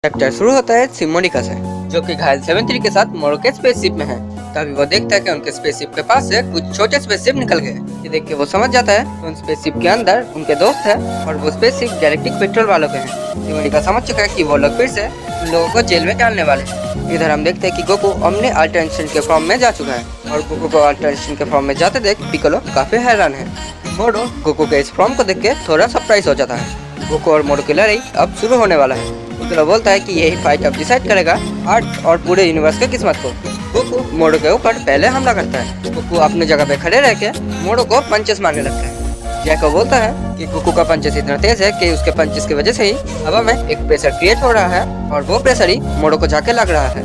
Chapter शुरू होता है सिमोनिका से, जो कि घायल 73 के साथ मोरो के स्पेसशिप में है। तभी वो देखता है कि उनके स्पेसशिप के पास से कुछ छोटे स्पेसशिप निकल गए। ये देख के वो समझ जाता है कि उन स्पेसशिप के अंदर उनके दोस्त है और वो स्पेसशिप गैलेक्टिक पेट्रोल वालों के हैं। सिमोनिका समझ चुका है कि वो लोग फिर से उन लोगों को जेल में डालने वाले हैं। इधर हम देखते हैं कि गोकू ओमनी अल्टरनेशन के फॉर्म में जा चुका है और गोकू को अल्टरनेशन के फॉर्म में जाते देख पिकोलो काफी हैरान है। मोरो गोकू के इस फॉर्म को देख के थोड़ा सरप्राइज हो जाता है। गोकू और मोरो की लड़ाई अब शुरू होने वाला है। पिकोलो बोलता है कि यही फाइट अब डिसाइड करेगा अर्थ और पूरे यूनिवर्स के किस्मत को। गोकू मोरो के ऊपर पहले हमला करता है। गोकू अपनी जगह पे खड़े रह के मोरो को पंचेस मारने लगता है। जैको बोलता है कि गोकू का पंचेस इतना तेज है कि उसके पंचेस की वजह से ही हवा में एक प्रेशर क्रिएट हो रहा है और वो प्रेशर ही मोरो को जाके लग रहा है।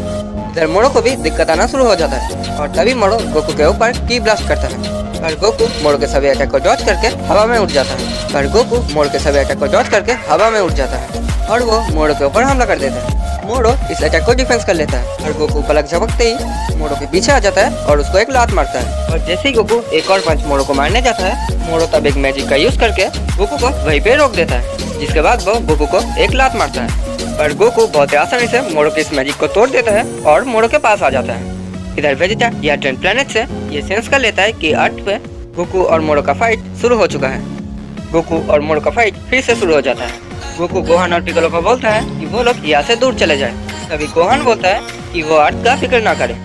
इधर मोरो को भी दिक्कत आना शुरू हो जाता है और तभी मोरो गोकू के ऊपर की ब्लास्ट करता है और गोकू मोरो के सभी अटैक को डॉज करके हवा में उड़ जाता है। पर गोकू मोरो के सभी अटैक को डॉज करके हवा में उड़ जाता है और वो मोरो के ऊपर हमला कर देता है। मोरो इस अटैक को डिफेंस कर लेता है और गोकू पलक झपकते ही मोरो के पीछे आ जाता है और उसको एक लात मारता है। और जैसे ही गोकू एक और पंच मोरो को मारने जाता है, मोरो तब एक मैजिक का यूज करके गोकू को वहीं पे रोक देता है, जिसके बाद वो गोकू को एक लात मारता है। पर गोकू बहुत आसानी से मोरो के इस मैजिक को तोड़ देता है और मोरो के पास आ जाता है। इधर वेजिटा या ट्रेन प्लेनेट से ये सेंस कर लेता है कि अर्थ पे गोकू और मोरो का फाइट शुरू हो चुका है। गोकू और मोरो का फाइट फिर से शुरू हो जाता है। गोकू गोहान और पिकोलो को बोलता है कि वो लोग यहाँ से दूर चले जाए। तभी गोहान बोलता है कि वो अर्थ का फिक्र ना करे।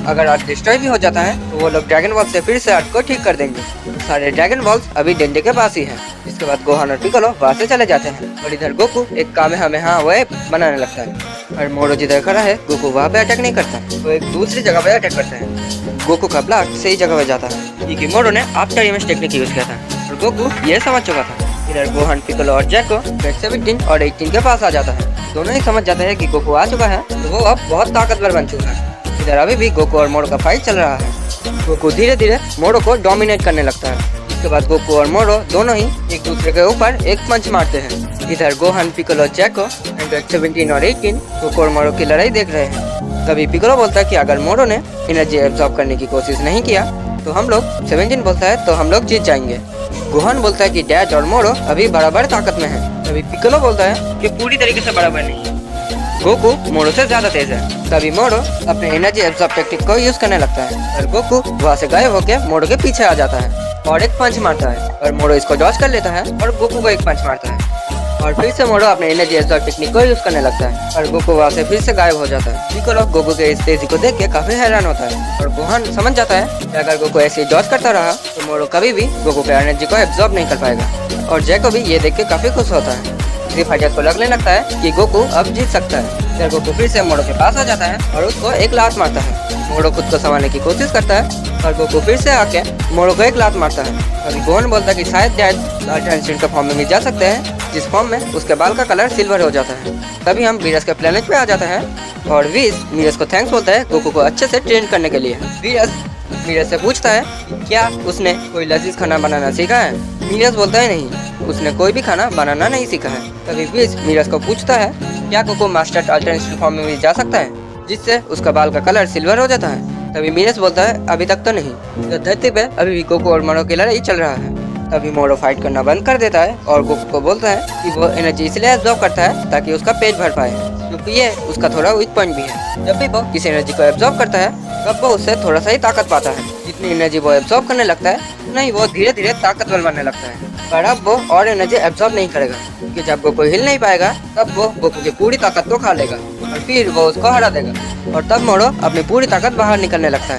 अगर अर्थ डिस्ट्रॉय भी हो जाता है तो वो लोग ड्रैगन बॉल से फिर से अर्थ को ठीक कर देंगे। सारे ड्रैगन बॉल्स अभी डेंडे के पास ही हैं। इसके बाद गोहान और पिकोलो वहाँ से चले जाते हैं और इधर गोकू एक कामेहामेहा वेव बनाने लगता है। और मोरो जिधर खड़ा है गोकू वहाँ पे अटैक नहीं करता, वो एक दूसरी जगह पे अटैक करता है। गोकू का ब्लास्ट सही जगह पे जाता है क्योंकि मोरो ने आफ्टर इमेज टेक्निक यूज किया था और गोकू ये समझ चुका था। इधर गोहान, पिकोलो और जैको 17 और 18 के पास आ जाता है। दोनों ही समझ जाते हैं कि गोकू आ चुका है तो वो अब बहुत ताकतवर बन चुका है। इधर अभी भी गोकू और मोरो का फाइट चल रहा है। गोकू धीरे धीरे मोरो को डोमिनेट करने लगता है। इसके बाद गोकू और मोरो दोनों ही एक दूसरे के ऊपर एक पंच मारते हैं। इधर गोहान, पिकोलो, जैको एंड्रॉइड 17 और 18 गोकू और मोरो की लड़ाई देख रहे हैं। तभी पिकोलो बोलता है कि अगर मोरो ने एनर्जी एब्जॉर्ब करने की कोशिश नहीं किया तो हम लोग 17 बोलता है तो हम लोग जीत जाएंगे। गोहान बोलता है कि डैड और मोरो अभी बराबर ताकत में है। तभी पिकोलो बोलता है कि पूरी तरीके से बराबर नहीं है, गोकू मोरो से ज्यादा तेज है। तभी मोरो अपने एनर्जी एब्जॉर्ब टेक्निक को यूज करने लगता है और गोकू वहाँ से गायब होकर मोरो के पीछे आ जाता है और एक पंच मारता है और मोरो इसको डॉज कर लेता है और गोकू को एक पंच मारता है और फिर से मोरो अपने एनर्जी एब्जॉर्ब टेक्निक को यूज करने लगता है और गोकू वहाँ से फिर से गायब हो जाता है। पिकोलो गोकू के इस तेजी को देख के काफी हैरान होता है और गोहान समझ जाता है कि अगर गोकू ऐसे डॉज करता रहा तो मोरो कभी भी गोकू के एनर्जी को एब्जॉर्ब नहीं कर पाएगा। और जैको भी ये देख के काफी खुश होता है। इसी फाइटर को लगने लगता है कि गोकू अब जीत सकता है। फिर गोकू फिर से मोरो के पास आ जाता है और उसको एक लात मारता है। मोरो खुद को संभालने की कोशिश करता है और गोकू फिर से आके मोरो को एक लात मारता है। अभी गोहान बोलता है कि शायद डैड अल्टरनेशन के फॉर्म में भी जा सकते हैं, जिस फॉर्म में उसके बाल का कलर सिल्वर हो जाता है। तभी हम वीरस के प्लेनेट पे आ जाता है और वीरस को थैंक्स बोलता है गोकू को अच्छे से ट्रेन करने के लिए। वीरस से पूछता है कि क्या उसने कोई लजीज खाना बनाना सीखा है। वीरस बोलता है नहीं, उसने कोई भी खाना बनाना नहीं सीखा है। तभी वीरस को पूछता है क्या गोकू मास्टर अल्टरनेशन फॉर्म में भी जा सकता है, जिससे उसका बाल का कलर सिल्वर हो जाता है। तभी वीरस बोलता है अभी तक तो नहीं, तो धरती पे अभी भी गोकू और मोरो की लड़ाई चल रहा है। तभी मोरो फाइट करना बंद कर देता है और गोकू को बोलता है कि वो एनर्जी इसलिए एब्जॉर्ब करता है ताकि उसका पेट भर पाए, क्योंकि ये उसका थोड़ा वीक पॉइंट भी है। जब भी वो किसी एनर्जी को एब्जॉर्ब करता है तब वो उससे थोड़ा सा ही ताकत पाता है। जितनी एनर्जी वो एब्जॉर्ब करने लगता है नहीं वो धीरे धीरे ताकतवर बनने लगता है। पर अब वो और एनर्जी एब्जॉर्ब नहीं करेगा क्योंकि जब गोकू हिल नहीं पाएगा तब वो गोकू की पूरी ताकत को खा लेगा और फिर वो उसको हरा देगा। और तब मोरो अपनी पूरी ताकत बाहर निकलने लगता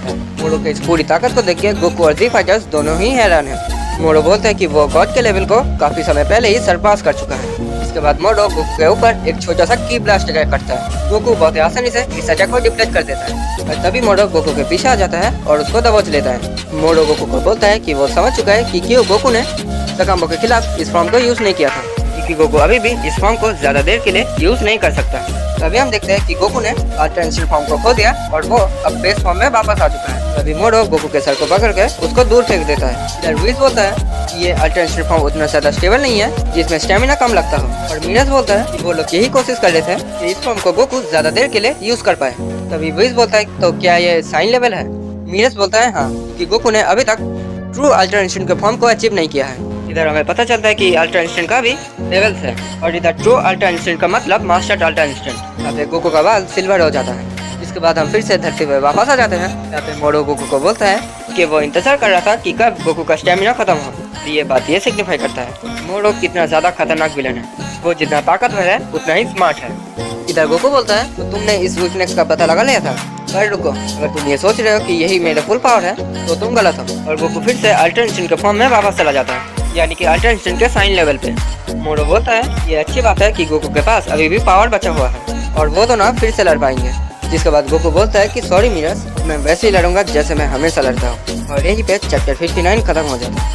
है मोरो के इस पूरी ताकत को देख के गोकू और जी फाइटर्स दोनों ही हैरान हैं। मोरो बोलते हैं कि वो गॉड के लेवल को काफी समय पहले ही सरपास कर चुका है। इसके बाद मोरो गोकू के ऊपर एक छोटा सा की ब्लास्ट अटैक करता है। गोकू बहुत आसानी से इस अटैक को डिफ्लेक्ट कर देता है और तभी मोरो गोकू के पीछे आ जाता है और उसको दबोच लेता है। मोरो गोकू को बोलता है कि वो समझ चुका है कि क्यों गोकू ने सकाम्बो के खिलाफ इस फॉर्म को यूज नहीं किया था, क्योंकि गोकू अभी भी इस फॉर्म को ज्यादा देर के लिए यूज नहीं कर सकता। तभी हम देखते हैं कि गोकू ने अल्टरनेशन फॉर्म को खो दिया और वो अब बेस फॉर्म में वापस आ चुका है। तभी मोरो गोकू के सर को पकड़ के उसको दूर फेंक देता है। इधर वीस बोलता है कि ये अल्टरनेशन फॉर्म उतना ज्यादा स्टेबल नहीं है जिसमें स्टेमिना कम लगता हो। और मीरस बोलता है कि वो लोग यही कोशिश कर रहे थे कि इस फॉर्म को गोकू ज्यादा देर के लिए यूज कर पाए। तभी वीस बोलता है तो क्या ये साइन लेवल है। मीरस बोलता है हाँ, क्योंकि गोकू ने अभी तक ट्रू अल्टरनेशन के फॉर्म को अचीव नहीं किया है। इधर हमें पता चलता है कि अल्ट्रा इंस्टेंट का भी लेवल्स है और इधर ट्रू अल्ट्रा इंस्टेंट का मतलब मास्टर अल्ट्रा इंस्टेंट। यहाँ पे गोकू का बाल सिल्वर हो जाता है। इसके बाद हम फिर से धरती पे वापस आ जाते हैं। यहाँ पे मोरो गोकू को बोलता है कि वो इंतजार कर रहा था कि कब गोकू का स्टेमिना खत्म हो। ये बात ये सिग्निफाई करता है मोरो कितना ज्यादा खतरनाक विलन है। वो जितना ताकतवर है उतना ही स्मार्ट है। इधर गोकू बोलता है तो तुमने इस वीकनेस का पता लगा लिया था। पर रुको, अगर तुम ये सोच रहे हो कि यही मेरा फुल पावर है तो तुम गलत हो। और गोकू फिर से अल्ट्रा इंस्टेंट के फॉर्म में वापस चला जाता है, यानी कि अल्ट्रा इंस्टेंट के साइन लेवल पे। मोरो बोलता है ये अच्छी बात है कि गोकू के पास अभी भी पावर बचा हुआ है और वो दोनों फिर से लड़ पाएंगे। जिसके बाद गोकू बोलता है कि सॉरी मिरर्स, मैं वैसे ही लड़ूंगा जैसे मैं हमेशा लड़ता हूँ। और यहीं पे चैप्टर 59 खत्म हो जाता है।